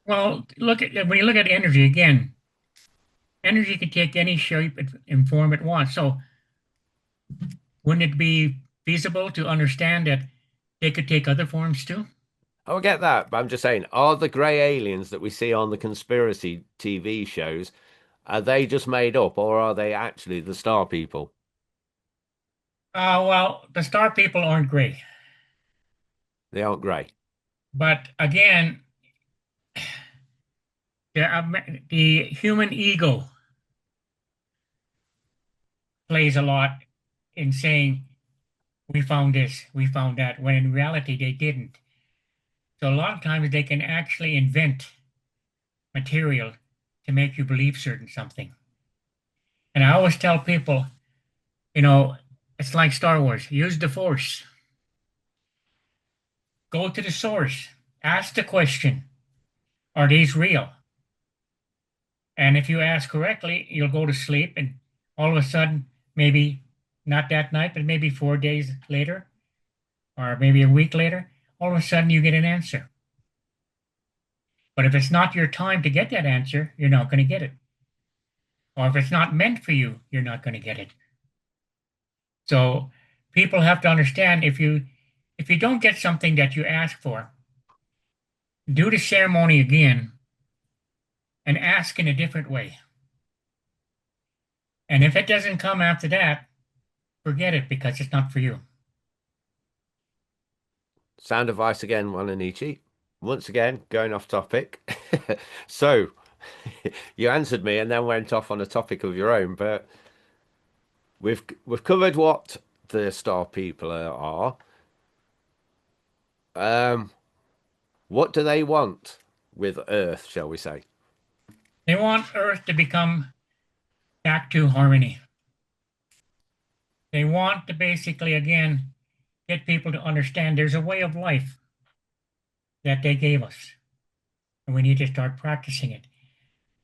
Well, when you look at energy again, energy can take any shape and form it wants. So wouldn't it be feasible to understand that they could take other forms too? I get that, but I'm just saying, are the grey aliens that we see on the conspiracy TV shows, are they just made up or are they actually the star people? Well, the star people aren't gray, They aren't grey. but again, the human ego plays a lot in saying we found this, we found that, when in reality they didn't. So a lot of times they can actually invent material to make you believe certain something. And I always tell people, you know, it's like Star Wars. Use the Force. Go to the source. Ask the question, are these real? And if you ask correctly, you'll go to sleep and all of a sudden, maybe not that night, but maybe 4 days later, or maybe a week later, all of a sudden you get an answer. But if it's not your time to get that answer, you're not going to get it. Or if it's not meant for you, you're not going to get it. So people have to understand if you don't get something that you ask for, do the ceremony again and ask in a different way. And if it doesn't come after that, forget it because it's not for you. Sound advice again, Wa-Na-Nee-Che. Once again, going off topic. So, you answered me and then went off on a topic of your own, but we've covered what the star people are. Um, what do they want with Earth, shall we say? They want Earth to become back to harmony. They want to basically, again, get people to understand there's a way of life that they gave us, and we need to start practicing it.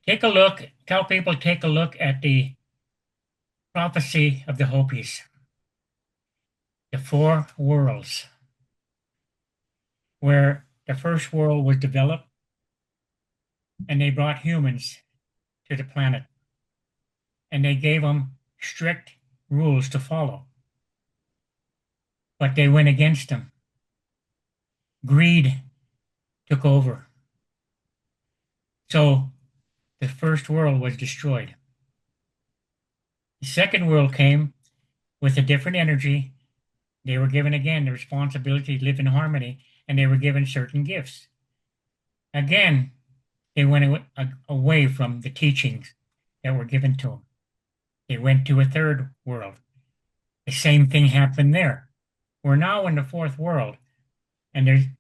Take a look, tell people take a look at the prophecy of the Hopis, the four worlds, where the first world was developed and they brought humans to the planet and they gave them strict rules to follow, but they went against them. Greed took over. So the first world was destroyed. The second world came with a different energy. They were given again the responsibility to live in harmony and they were given certain gifts. Again, they went away from the teachings that were given to them. They went to a third world. The same thing happened there. We're now in the fourth world, and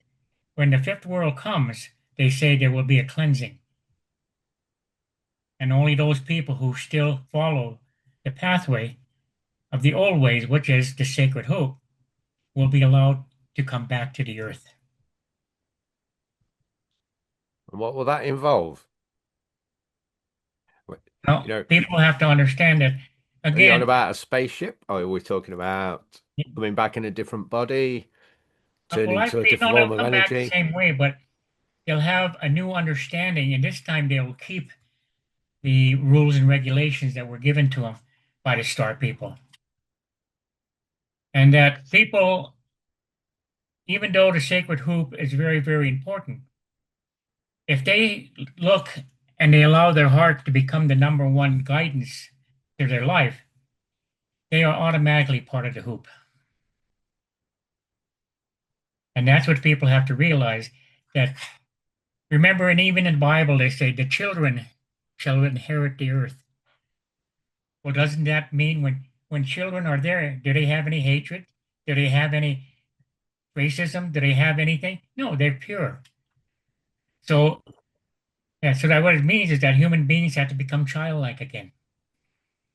when the fifth world comes, they say there will be a cleansing. And only those people who still follow the pathway of the old ways, which is the sacred hoop, will be allowed to come back to the earth. And what will that involve? You Now, know, people have to understand that, are you on again, about a spaceship? Or are we talking about coming back in a different body, well, turning I to a believe, different no, they'll form of come back the energy? same way, but they'll have a new understanding, and this time they will keep the rules and regulations that were given to them by the star people. And that people, even though the sacred hoop is very, very important, if they look and they allow their heart to become the number one guidance to their life, they are automatically part of the hoop. And that's what people have to realize that remember, and even in the Bible, they say the children shall inherit the earth. Well, doesn't that mean when children are there, do they have any hatred? Do they have any racism? Do they have anything? No, they're pure. So, yeah, so that what it means is that human beings have to become childlike again.